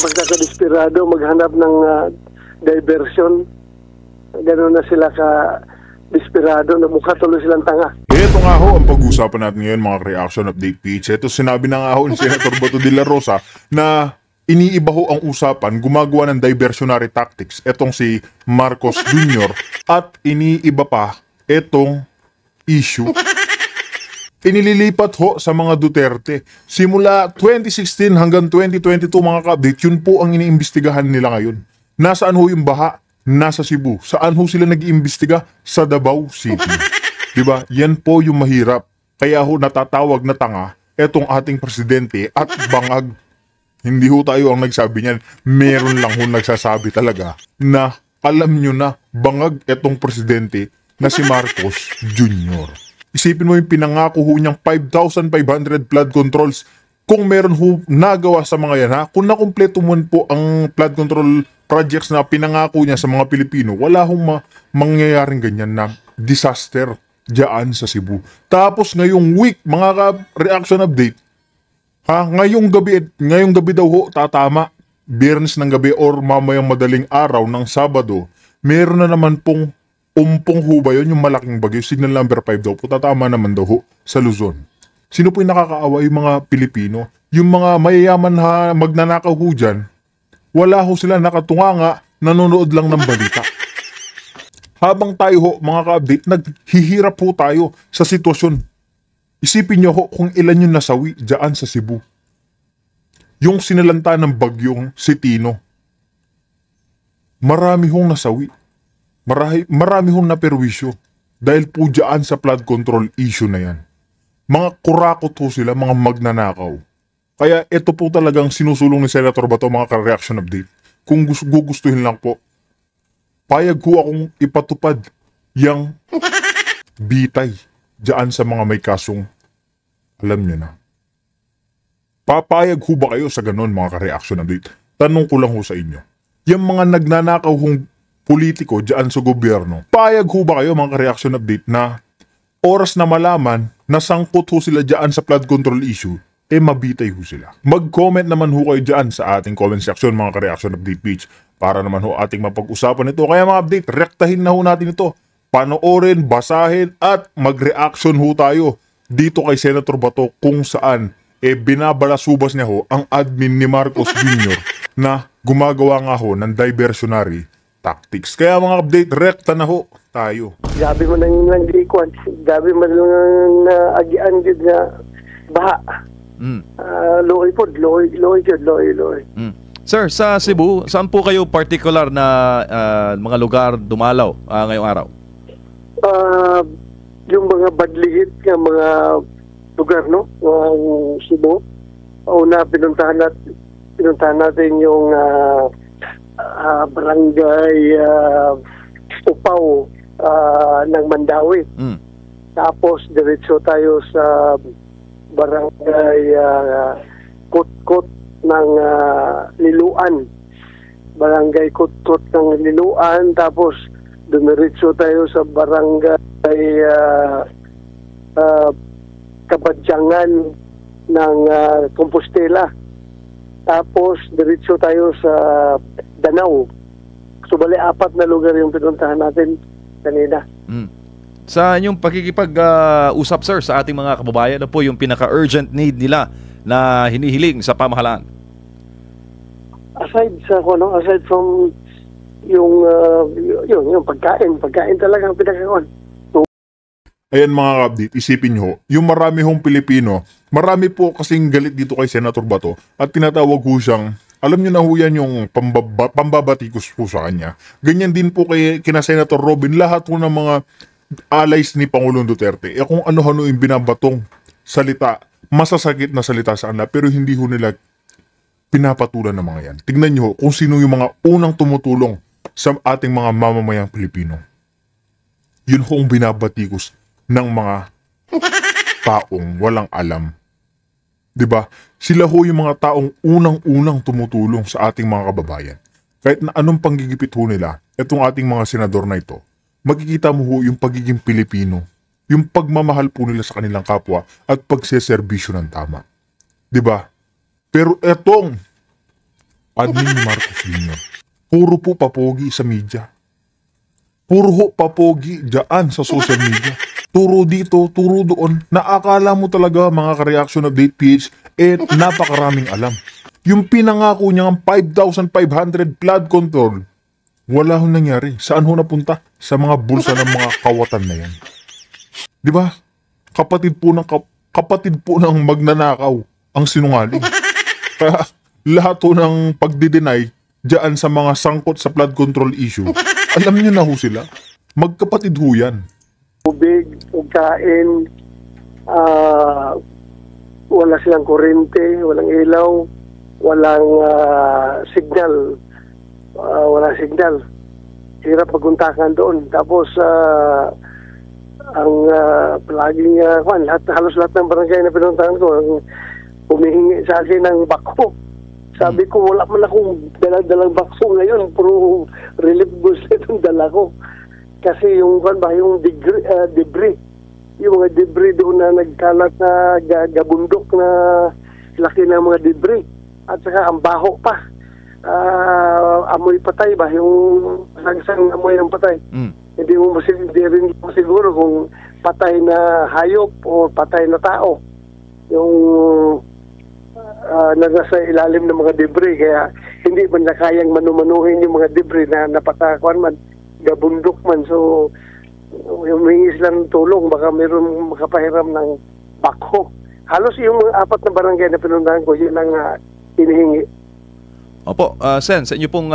magkakadesperado, maghanap ng diversion. Gano'n na sila ka-desperado, na mukha tuloy silang tanga. Ito nga ho ang pag-uusapan natin ngayon, mga reaction update pitch. Ito sinabi na nga ho ni Senator Bato de la Rosa na iniiba ho ang usapan, gumagawa ng diversionary tactics etong si Marcos Jr. at iniiba pa etong issue. Inililipat ho sa mga Duterte. Simula 2016 hanggang 2022 mga ka-update, yun po ang iniimbestigahan nila ngayon. Nasaan ho yung baha? Nasa Cebu. Saan ho sila nag-iimbestiga? Sa Davao City. Diba? Yan po yung mahirap. Kaya ho natatawag na tanga etong ating presidente at bangag. Hindi ho tayo ang nagsabi niyan. Meron lang ho nagsasabi talaga na alam nyo na bangag etong presidente na si Marcos Jr. Isipin mo yung pinangako ho niyang 5,500 flood controls. Kung meron ho nagawa sa mga yan ha, kung nakumpleto mo po ang flood control projects na pinangako niya sa mga Pilipino, wala hong mangyayaring ganyan na disaster diyan sa Cebu. Tapos ngayong week, mga reaction update, ha, ngayong gabi daw ho, tatama, Biyernes ng gabi or mamayang madaling araw ng Sabado, meron na naman pong umpong ho ba yun, yung malaking bagyo, signal number 5 daw po, tatama naman daw ho sa Luzon. Sino po yung nakakaawa? Yung mga Pilipino, yung mga mayayaman ha, magnanakaw ho dyan, wala ho sila nakatunganga, nanonood lang ng balita. Habang tayo ho, mga ka-update, naghihirap ho tayo sa sitwasyon. Isipin nyo ho kung ilan yung nasawi dyan sa Cebu. Yung sinalanta ng bagyong si Tino. Marami hong nasawi. Marami hong naperwisyo dahil po dyan sa flood control issue na yan. Mga kurakot ho sila, mga magnanakaw. Kaya ito po talagang sinusulong ni Senator Bato, mga ka-reaction update. Kung gugustuhin lang po, payag ho akong ipatupad yang bitay dyan sa mga may kasong alam nyo na. Papayag ho ba kayo sa ganon, mga ka-reaction update? Tanong ko lang ho sa inyo. Yung mga nagnanakaw hong politiko dyan sa gobyerno, payag ho ba kayo, mga ka-reaction update, na oras na malaman na sangkot ho sila dyan sa flood control issue, mabitay ho sila. Mag-comment naman ho kayo dyan sa ating comment section, mga ka-reaction update page, para naman ho ating mapag-usapan ito. Kaya mga update, rektahin na ho natin ito. Panoorin, basahin, at mag-reaction ho tayo dito kay Senator Bato kung saan binabalasubas niya ho ang admin ni Marcos Jr. na gumagawa nga ho ng diversionary tactics. Kaya mga update, rekta na ho tayo. Gabi mo nang nanglikuan, gabi mo nang agian gid nga baha. Loy po, loy. Sir, sa Cebu, saan po kayo particular na mga lugar dumalaw ngayong araw? Yung mga badligit nga mga lugar, no? Cebu. Una, pinuntahan natin yung barangay Upaw ng Mandawi. Tapos, diretso tayo sa barangay Kutkot ng Liluan. Barangay Kutkot ng Liluan. Tapos, dumiretso tayo sa barangay Kabadyangan ng Compostela. Tapos, diretso tayo sa Danau. So, bali, 4 na lugar yung pinuntahan natin kanina. Sa inyong pakikipag-usap, sir, sa ating mga kababayan, ano po yung pinaka-urgent need nila na hinihiling sa pamahalaan? Aside from yung pagkain talaga ang pinaka-on. Ayan mga ka-update, isipin nyo, yung marami hong Pilipino, marami po kasing galit dito kay Senator Bato at tinatawag ho siyang, alam nyo na ho yan yung pambabatikos po sa kanya. Ganyan din po kina Senator Robin, lahat po ng mga allies ni Pangulong Duterte. Kung ano-ano yung binabatong salita, masasakit na salita sa kanila, pero hindi ho nila pinapatulan ng mga yan. Tignan nyo ho kung sino yung mga unang tumutulong sa ating mga mamamayang Pilipino. Yun ho ang binabatikos ng mga taong walang alam. 'Di ba? Sila ho yung mga taong unang-unang tumutulong sa ating mga kababayan. Kahit na anong panggigipit ho nila, itong ating mga senador na ito, makikita mo ho yung pagiging Pilipino, yung pagmamahal po nila sa kanilang kapwa at pagseserbisyo ng tama. 'Di ba? Pero etong admin ni Marcos Jr. Puro po papogi sa media. Puro ho papogi dyan sa social media. Turo dito, turo doon. Naakala mo talaga mga ka-reaction update PH, napakaraming alam. Yung pinangako niyang 5,500 flood control, wala hong nangyari. Saan ho napunta? Sa mga bulsa ng mga kawatan na yan. Di ba? Kapatid po ng magnanakaw ang sinungaling. Kaya lahat ho ng pagdi-deny dyan sa mga sangkot sa flood control issue, alam niyo na ho sila. Magkapatid ho yan. Tubig, pagkain, wala silang kuryente, walang ilaw, walang signal. Walang signal. Hirap maguntakan doon. Tapos, ang palaging, halos lahat ng barangay na pinuntahan ko, humihingi sa akin ng bako. Sabi ko, wala man akong dalang bakso ngayon, puro relief goods itong dala ko. Kasi yung debris, yung mga debris doon na nagkalat na gabundok na laki ng mga debris. At saka ang baho pa. Amoy patay ba? Yung sangsang amoy ng patay. Hindi rin masiguro kung patay na hayop o patay na tao. Yung nasa ilalim ng mga debris, kaya hindi man na kayang manumanuhin yung mga debris na napatakuan man, gabundok man. So, humingi sila ng tulong, baka mayroon makapahiram ng bako. Halos yung mga 4 na barangay na pinuntahan ko, yun ang hinihingi. Opo, Sen, sa inyo pong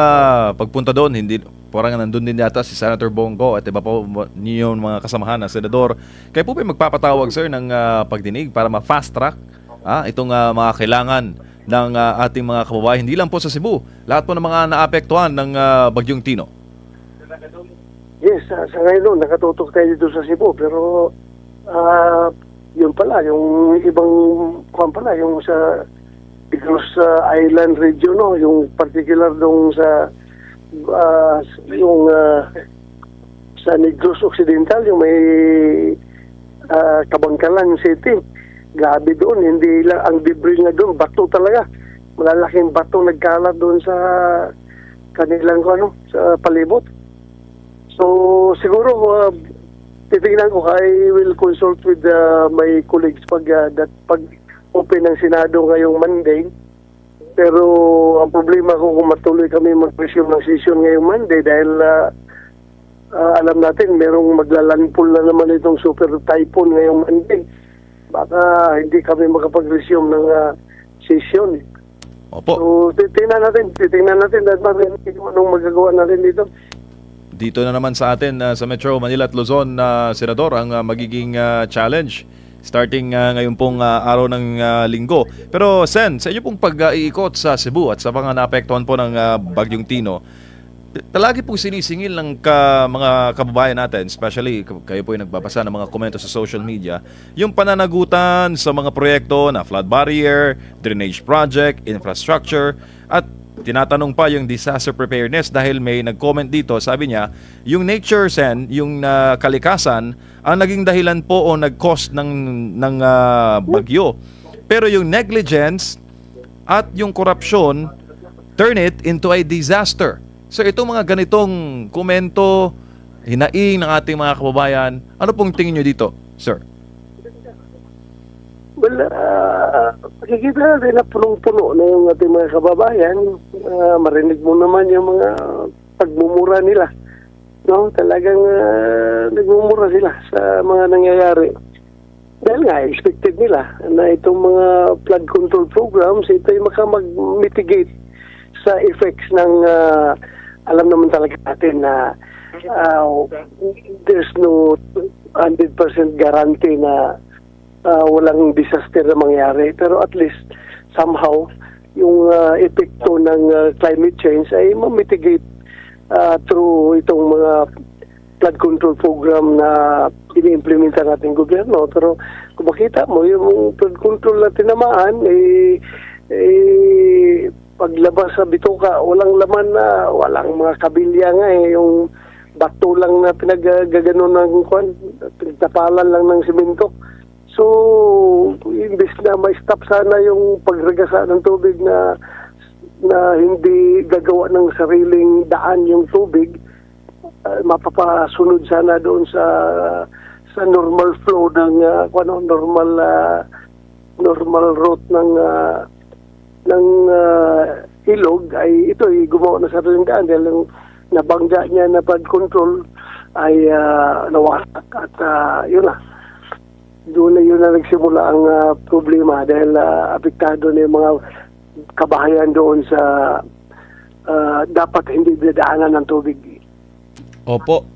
pagpunta doon, hindi, parang nandun din yata si Senator Bongo at iba po niyo mga kasamahan na senador. Kayo po ba magpapatawag, sir, ng pagdinig para ma-fast track itong mga kailangan ng ating mga kababayan, hindi lang po sa Cebu, lahat po ng mga naapektuhan ng Bagyong Tino? Yes, sa ngayon nakatutok tayo dito sa Cebu, pero yun pala, yung ibang kwan pala, yung sa Negros Island region, no, yung particular dong sa sa Negros Occidental, yung may Kabangkalan City. Grabe doon, hindi lang ang debris nga doon, bato talaga. Malalaking bato nagkalat doon sa kanilang sa palibot. So siguro titingnan ko, I will consult with my colleagues pag open ng Senado ngayong Monday. Pero ang problema ko kung matuloy kami mag-resume ng session ngayong Monday dahil alam natin merong maglalandfall na naman itong super typhoon ngayong Monday. Baka hindi kami makapag-resume ng session. Opo. So, titingnan natin dahil anong magagawa natin dito. Dito na naman sa atin sa Metro Manila at Luzon, Senador, ang magiging challenge starting ngayon pong araw ng linggo. Pero Sen, sa inyo pong pag-iikot sa Cebu at sa mga naapektuhan po ng Bagyong Tino, palagi pong sinisingil ng mga kababayan natin, especially kayo po yung nagbabasa ng mga komento sa social media, yung pananagutan sa mga proyekto na flood barrier, drainage project, infrastructure, at tinatanong pa yung disaster preparedness dahil may nag-comment dito, sabi niya, yung nature, Sen, yung kalikasan, ang naging dahilan po o nag-cause ng bagyo. Pero yung negligence at yung corruption turn it into a disaster. So itong mga ganitong komento, hinaing ng ating mga kababayan, ano pong tingin nyo dito, sir? Well, makikita natin na punong-puno na yung ating mga kababayan. Marinig mo naman yung mga pagmumura nila. No? Talagang nagmumura sila sa mga nangyayari. Dahil nga, expected nila na itong mga flood control programs, ito ay makamag-mitigate sa effects ng alam naman talaga natin na there's no 100% guarantee na walang disaster na mangyari. Pero at least, somehow, yung epekto ng climate change ay ma-mitigate through itong mga flood control program na ini-implementa natin gobyerno. Pero kung makita mo, yung flood control na tinamaan, paglabas sa bituka, walang laman na, walang mga kabilya nga yung bato lang na pinagagano ng pinagtapalan lang ng simento. So, imbes na ma-stop sana yung pagragasa ng tubig na na hindi gagawa ng sariling daan yung tubig, mapapasunod sana doon sa normal flow ng normal route ng ilog, ay ito ay gumawa ng sariling daan dahil yung nabangga niya na flood control ay nawasak at yun na. Doon na nagsimula ang problema dahil apektado na yung mga kabahayan doon sa dapat hindi dadaanan ng tubig. Opo,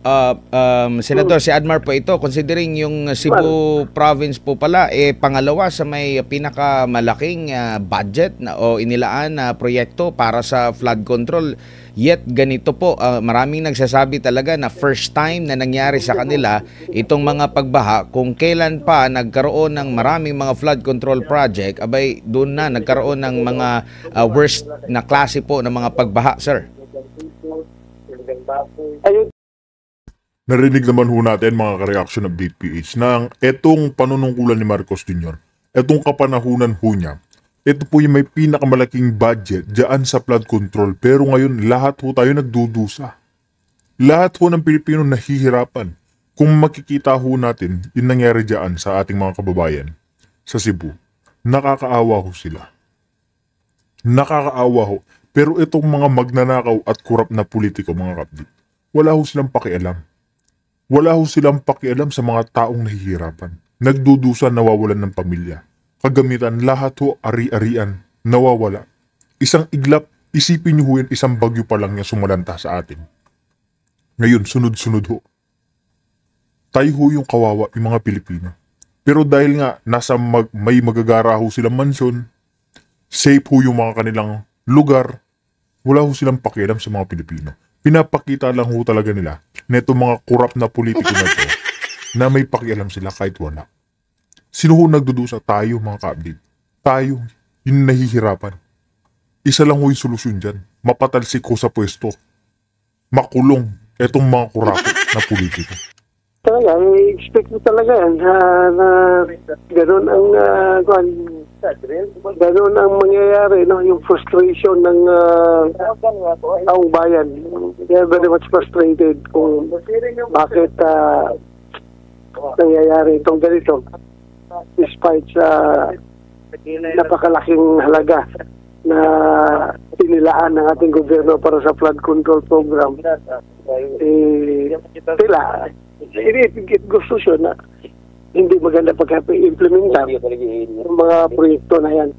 Senator, si Admar po ito, considering yung Cebu province po pala, pangalawa sa may pinakamalaking budget o inilaan na proyekto para sa flood control. Yet ganito po, maraming nagsasabi talaga na first time na nangyari sa kanila itong mga pagbaha. Kung kailan pa nagkaroon ng maraming mga flood control project, abay doon na nagkaroon ng mga worst na klase po ng mga pagbaha, sir. Ayun. Narinig naman ho natin mga ka-reaction ng DPH na etong panunungkulan ni Marcos Jr., etong kapanahunan ho niya, ito po yung may pinakamalaking budget dyan sa flood control, pero ngayon lahat ho tayo nagdudusa. Lahat ho ng Pilipino nahihirapan. Kung makikita ho natin yung nangyari dyan sa ating mga kababayan sa Cebu, nakakaawa ho sila. Nakakaawa ho. Pero itong mga magnanakaw at kurap na politiko, mga kapatid, wala ho silang pakialam. Wala ho silang pakialam sa mga taong nahihirapan. Nagdudusa, nawawalan ng pamilya. Kagamitan, lahat ho, ari-arian, nawawala. Isang iglap, isipin niyo ho yan, isang bagyo pa lang niya sumalanta sa atin. Ngayon, sunod-sunod ho. Tayo ho yung kawawa, yung mga Pilipino. Pero dahil nga, may magagara ho silang mansyon, safe ho yung mga kanilang lugar, wala ho silang pakialam sa mga Pilipino. Pinapakita lang ho talaga nila na itong mga kurap na politiko na ito na may pakialam sila kahit wala. Sino ho nagdudusa? Tayo, mga kaabdid. Tayo, yung nahihirapan. Isa lang ho yung solusyon dyan. Mapatalsik ho sa pwesto. Makulong itong mga kurapot na politiko. Talaga, expect mo talaga yan na gano'n ang gano'n ang mangyayari, no? Yung frustration ng taong bayan. They are very much frustrated kung bakit nangyayari itong ganito despite sa napakalaking halaga na pinilaan ng ating gobyerno para sa flood control program. Gusto siya na hindi maganda pagka-implementa yung mga proyekto na yan.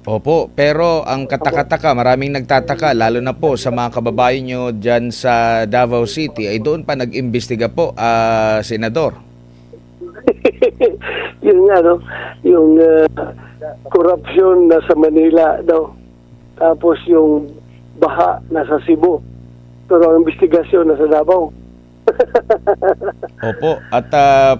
Opo, pero ang katakataka, maraming nagtataka, lalo na po sa mga kababayan nyo dyan sa Davao City, ay doon pa nag-imbestiga po, Senador. Yun nga, no? Yung korupsyon nasa Manila daw. Tapos yung baha nasa Cebu. Pero ang investigasyon nasa Davao. Opo, at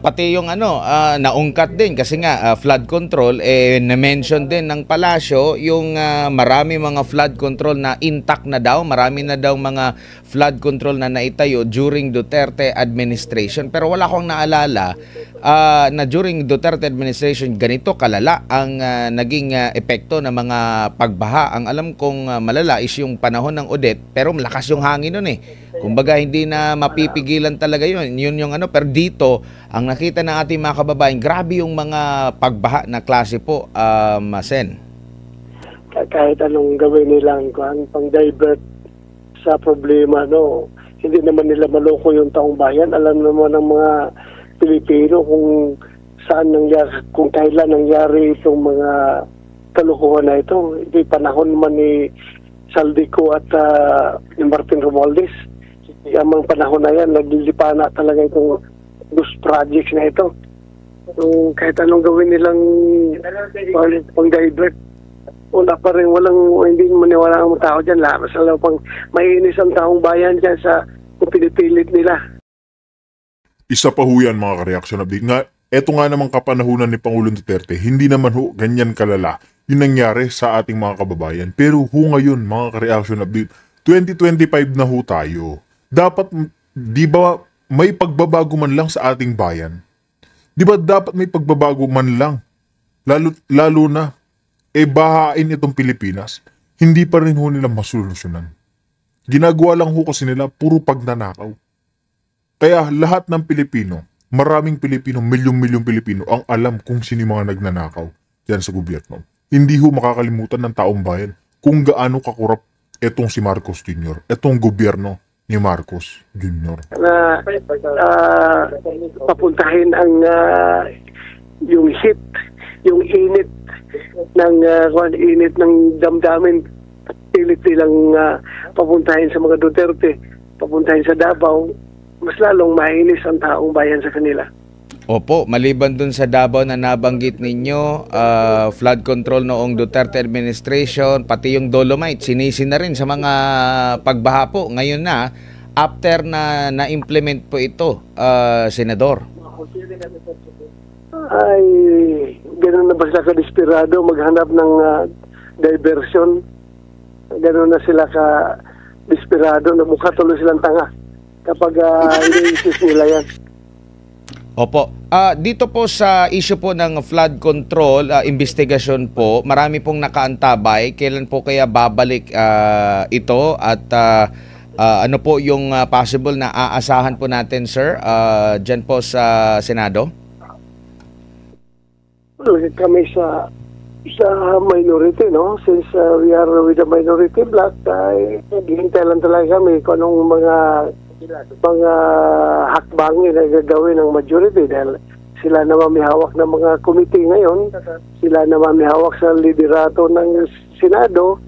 pati yung naungkat din kasi nga flood control, na-mention din ng palasyo yung marami mga flood control na intact na daw, marami na daw mga flood control na naitayo during Duterte administration. Pero wala akong naalala na during Duterte administration ganito kalala ang naging epekto ng mga pagbaha. Ang alam kong malala is yung panahon ng Odette, pero malakas yung hangin nun eh. Kumbaga hindi na mapipigilan talaga yun. Yun yung pero dito, ang nakita ng ating mga kababayan, grabe yung mga pagbaha na klase po, Sen. Kahit anong gawin nilang pang-divert sa problema, no? Hindi naman nila maloko yung taong bayan. Alam naman ng mga Pilipino kung saan nangyari, kung kailan nangyari itong mga kalukuhan na ito. Ito'y panahon naman ni Saldico at ni Martin Romualdez. Yung mga panahon na yan, naglilipana talaga itong those projects na ito. So, kahit anong gawin nilang pang-divert, wala pa rin, hindi maniwala ang tao dyan. Mas alam pang mainis ang taong bayan dyan sa kung pinipilit nila. Isa pa ho yan mga ka-reaction update. Nga, eto nga namang kapanahunan ni Pangulong Duterte, hindi naman ho ganyan kalala yung nangyari sa ating mga kababayan. Pero ho ngayon mga ka-reaction update, 2025 na ho tayo. Dapat, di ba may pagbabago man lang sa ating bayan? Di ba dapat may pagbabago man lang? Lalo na, bahain itong Pilipinas. hindi pa rin ho nila masolusyonan. Ginagawa lang ho kasi nila puro pagnanakaw. Kaya lahat ng Pilipino, maraming Pilipino, milyong-milyong Pilipino ang alam kung sino yung mga nagnanakaw dyan sa gobyerno. Hindi ho makakalimutan ng taong bayan kung gaano kakurap etong si Marcos Jr., etong gobyerno ni Marcos Jr. Na papuntahin ang yung heat, yung init ng damdamin, pilit nilang papuntahin sa mga Duterte, papuntahin sa Davao, mas lalong mainis ang taong bayan sa kanila. Opo, maliban dun sa Davao na nabanggit ninyo, flood control noong Duterte administration, pati yung Dolomite, sinisi na rin sa mga pagbaha po. Ngayon na, after na na-implement po ito, Senador. Ay, gano'n na ba sila ka-desperado maghanap ng diversion? Gano'n na sila ka-desperado na mukha tuloy silang tanga kapag iniisip nila yan. Opo. Dito po sa issue po ng flood control, investigasyon po, marami pong nakaantabay. Kailan po kaya babalik ito at ano po yung possible na aasahan po natin, sir, dyan po sa Senado? Well, kami sa minority, no? Since we are with the minority bloc, naghihintay lang talaga kami kung anong mga hakbangin na gagawin ng majority dahil sila naman may hawak ng mga committee ngayon, sila naman may hawak sa liderato ng Senado,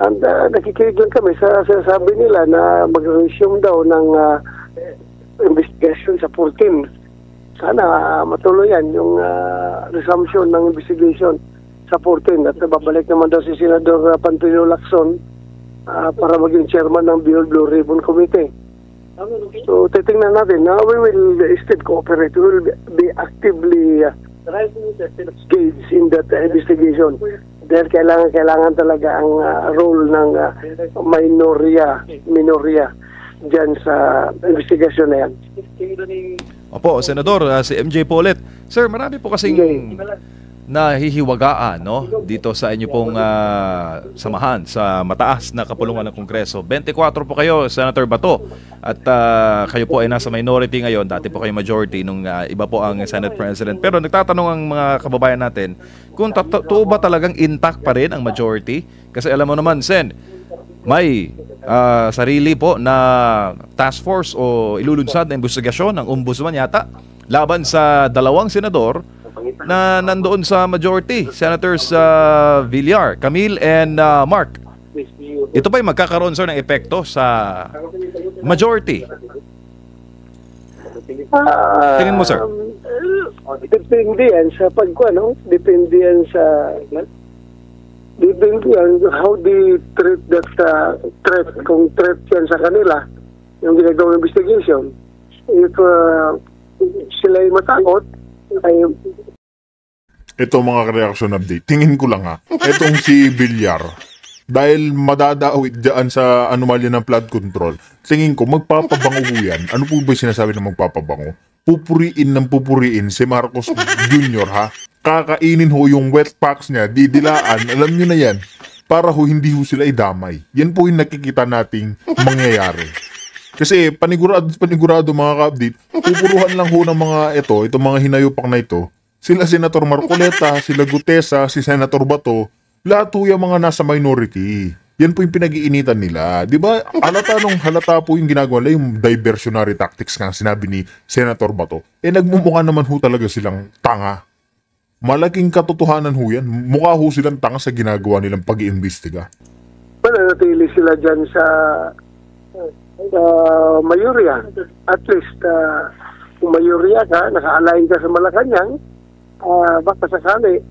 and nakikinig lang kami sa sabi nila na mag-resume daw ng investigation sa 14. Sana matuloy yan yung resumption ng investigation sa 14 at babalik naman daw si Senador Pantino Lacson para maging chairman ng Blue Ribbon Committee. So, titingnan natin. We will still cooperate. We will be actively engaged in that investigation. Dahil kailangan talaga ang role ng minorya dyan sa investigasyon na yan. Opo, Senador, si MJ po ulit. Sir, marami po kasing nahihiwagaan, no, dito sa inyo pong samahan sa mataas na kapulungan ng Kongreso. 24 po kayo, Senator Bato, at kayo po ay nasa minority ngayon. Dati po kayo majority nung iba po ang Senate President. Pero nagtatanong ang mga kababayan natin kung totoo ba talagang intact pa rin ang majority? Kasi alam mo naman, Sen, may sarili po na task force o ilulunsad na investigasyon ng ombudsman yata laban sa dalawang senador na nandoon sa majority, Senators Villar, Camille and Mark. Ito ba'y magkakaroon, sir, ng epekto sa majority? Tingin mo, sir? Depende yan sa pagkuano, depende yan how they treat that threat, kung threat yan sa kanila, yung ginagawang investigation. If sila ay matakot, ay Ito mga reaction update. Tingin ko lang Itong si Villar, dahil madadawit dyan sa anomalya ng flood control, tingin ko magpapabango yan. Ano po ba sinasabi na magpapabango? Pupuriin si Marcos Jr. Kakainin ho yung wet packs niya, didilaan, alam nyo na yan. Para ho hindi ho sila idamay. Yan po yung nakikita nating mangyayari. Kasi panigurado mga ka-update, pupuruhan lang ho ng mga itong mga hinayupak na ito. Sila Senator Marcoleta, sila Gutesa, si Senator Bato, lahat po yung mga nasa minority. Yan po yung pinag-iinitan nila. Di ba? Halata po yung ginagawa nila, yung diversionary tactics nga sinabi ni Senator Bato. Nagmumukha naman ho talaga silang tanga. Malaking katotohanan ho yan. Mukha ho silang tanga sa ginagawa nilang pag-iimbestiga. Mananatili sila dyan sa mayorya. At least, kung mayorya ka, naka-align ka sa Malacanang, baka sakali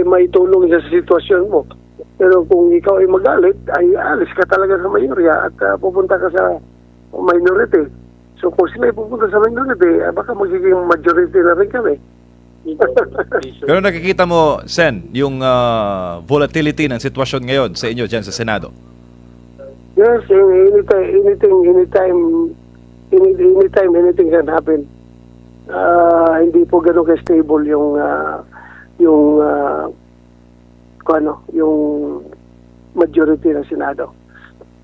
may tulong sa sitwasyon mo. Pero kung ikaw ay magalit, ay alis ka talaga sa mayorya at pupunta ka sa minority. So kung sila ay pupunta sa minority, baka magiging majority na rin kami. Pero nakikita mo, Sen, yung volatility ng sitwasyon ngayon sa inyo dyan sa Senado? Yes, anytime anything can happen. Hindi po ganun ka-stable yung yung majority ng Senado.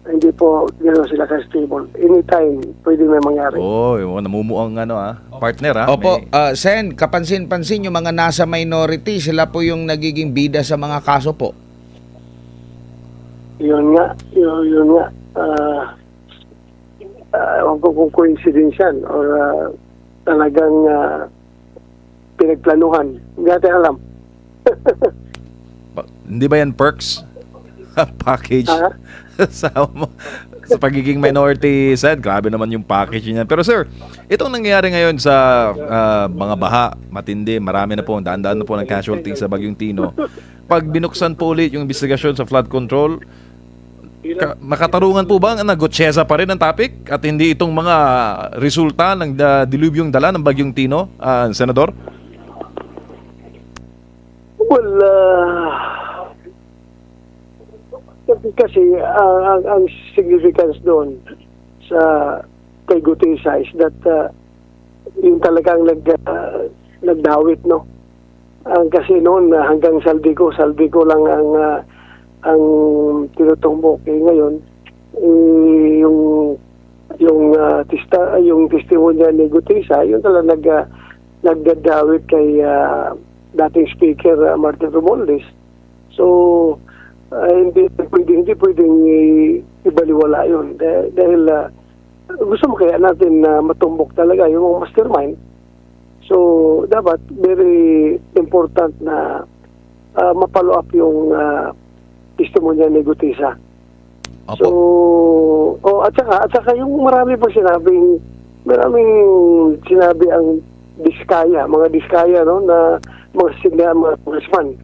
Hindi po gano'n sila ka-stable. Anytime, pwede may mangyari. Yung namumuang partner Opo, Sen, kapansin-pansin yung mga nasa minority, sila po yung nagiging bida sa mga kaso po. Yun nga. Ewan ko kung coincidence yan or talagang pinagplanuhan. Hindi natin alam. Hindi ba yan perks? Package? sa pagiging minority, Sen, grabe naman yung package niyan. Pero sir, itong nangyayari ngayon sa mga baha, matindi, marami na po, daan-daan na po ng casualty sa Bagyong Tino. Pag binuksan po ulit yung investigasyon sa flood control, makatarungan po ba na Gutierreza pa rin ang topic at hindi itong mga resulta ng dilubyong dala ng Bagyong Tino, Senador? Well, kasi ang significance doon sa kay Gutierreza is that yung talagang nagdawit, no? Kasi noon hanggang Saldico lang ang tinutumbok. Ngayon yung testimonya ni Gutierreza, yung talagang nagdadawit kay dating Speaker Martin Romualdez. So hindi pwedeng ibaliwala yun dahil gusto mo kaya natin matumbok talaga yung mga mastermind. So dapat very important na ma-follow up yung testimonya ni Gutierreza. So at saka yung maraming sinabi ang mga diskaya, no, na mga congressman.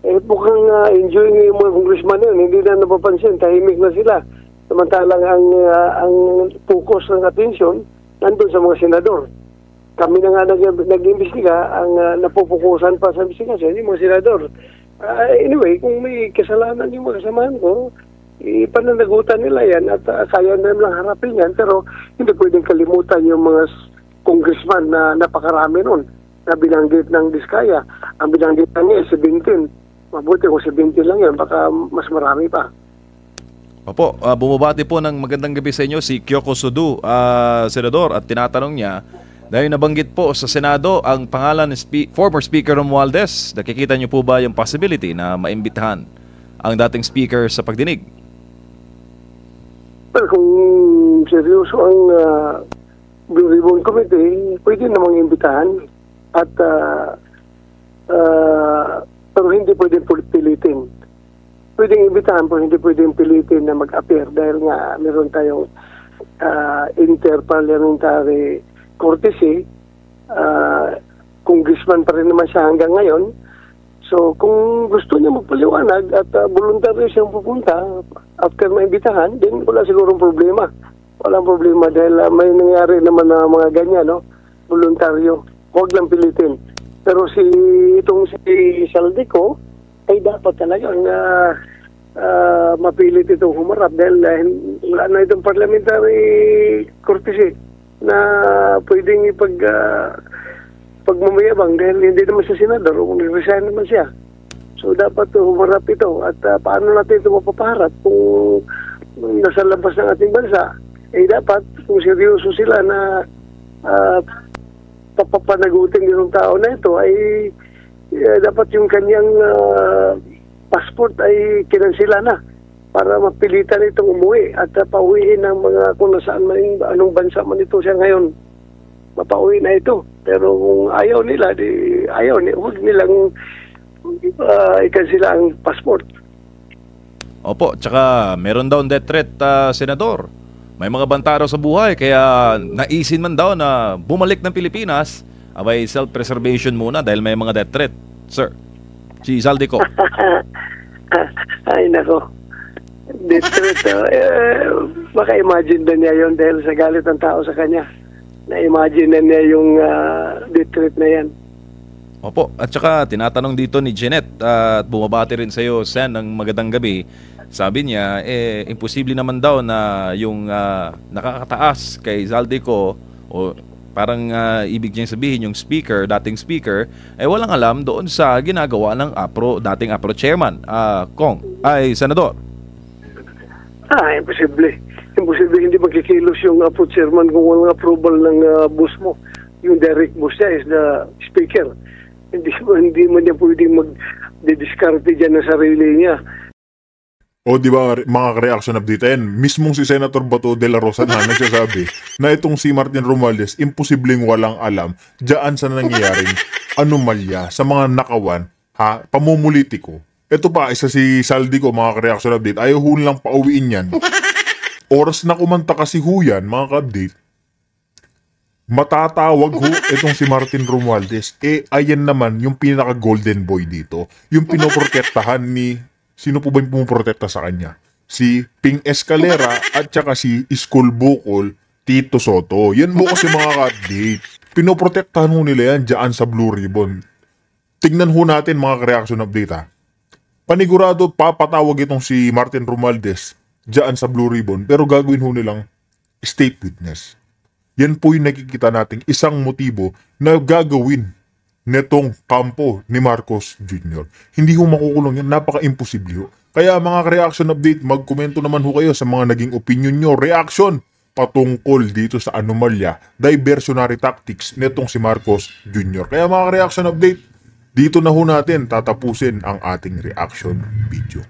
Mukhang enjoy yung mga congressman yun. Hindi na napapansin. Tahimik na sila. Samantalang ang focus ng atensyon nandun sa mga senador. Kami na nga nag-imbestiga, ang napupukusan pa sa investigasyon yung mga senador. Anyway, kung may kasalanan yung mga kasamahan ko, ipananagutan nila yan at kaya na lang harapin yan. Pero hindi pwedeng kalimutan yung mga congressman na napakarami nun na binanggit ng Diskaya. Ang binanggit na niya 17. Mabuti kung 17 lang yan, baka mas marami pa. Opo, bumabati po ng magandang gabi sa inyo si Kyoko Sudu, Senador, at tinatanong niya, dahil nabanggit po sa Senado ang pangalan ni former Speaker Romualdez, nakikita niyo po ba yung possibility na maimbitahan ang dating Speaker sa pagdinig? Well, kung seryoso ang Blue Ribbon Committee, pwede namang imbitahan at pero hindi pwedeng pilitin. Pwedeng imbitahan pero hindi pwedeng pilitin na mag-appear dahil nga meron tayong interparliamentary courtesy. Congressman pa rin naman siya hanggang ngayon. So kung gusto niya magpaliwanag at voluntaryo siyang pupunta after maimbitahan, din wala sigurong problema. Walang problema dahil may nangyari naman na mga ganyan, no? Voluntaryo. Huwag lang pilitin. Pero si Saldico ay dapat talagang mapilit itong humarap dahil wala na itong parliamentary courtesy na pwedeng pagmamayabang dahil hindi naman siya senador o resign naman siya. So dapat humarap ito at paano natin ito mapapaharap kung nasa labas ng ating bansa. Dapat kung seryoso sila na papapanagutin yung tao na ito ay dapat yung kanyang passport ay kinansila na para mapilitan itong umuwi at pauwiin ng mga kung nasaan man, anong bansa man ito siya ngayon, mapauwi na ito. Pero kung ayaw nila, huwag nilang ikansila ang passport. Opo, tsaka meron daw death threat, Senador. May mga bantaro sa buhay, kaya naisin man daw na bumalik ng Pilipinas, abay self-preservation muna dahil may mga death threat. Sir, si Saldico. Ay, nako. Death threat, baka imagine na niya yun dahil sa galit ng tao sa kanya. Na-imagine na niya yung death threat na yan. Opo, at saka tinatanong dito ni Jeanette at bumabati rin sa iyo, Sen, ng magandang gabi. Sabi niya, imposible naman daw na yung nakakataas kay Saldico o Parang ibig niyang sabihin yung speaker, dating speaker, ay walang alam doon sa ginagawa ng dating APRO chairman, Senador. Imposible. Imposible hindi magkikilos yung chairman kung walang approval ng boss mo. Yung direct boss niya is the speaker. Hindi man niya pwedeng mag-discarte dyan ng sarili niya. O di ba mga reaction update yan, mismong si Senator Bato de la Rosa na nagsasabi na itong si Martin Romualdez imposibleng walang alam diyan sa nangyayaring anomalya sa mga nakawan pamumulitiko. Ito pa, isa si Saldi ko mga reaction update, ayaw ho lang pauwiin yan. Oras na kumanta kasi ho yan mga ka-update, matatawag ho itong si Martin Romualdez. Ayan naman yung pinaka golden boy dito, yung pinoprotektahan ni sino po ba yung pumuprotekta sa kanya? Si Ping Escalera at saka si Iskul Bukol, Tito Soto. Yan mo kasi mga ka-update. Pinoprotektahan ho nila yan dyan sa Blue Ribbon. Tingnan ho natin mga reaction update Panigurado papatawag itong si Martin Romualdez dyan sa Blue Ribbon pero gagawin ho nilang state witness. Yan po yung nakikita nating isang motibo na gagawin netong kampo ni Marcos Jr. Hindi ho makukulong yan, napaka-imposible ho. Kaya mga reaction update, magkomento naman ho kayo sa mga naging opinion nyo, reaction patungkol dito sa anomalya, diversionary tactics netong si Marcos Jr. Kaya mga reaction update, dito na ho natin tatapusin ang ating reaction video.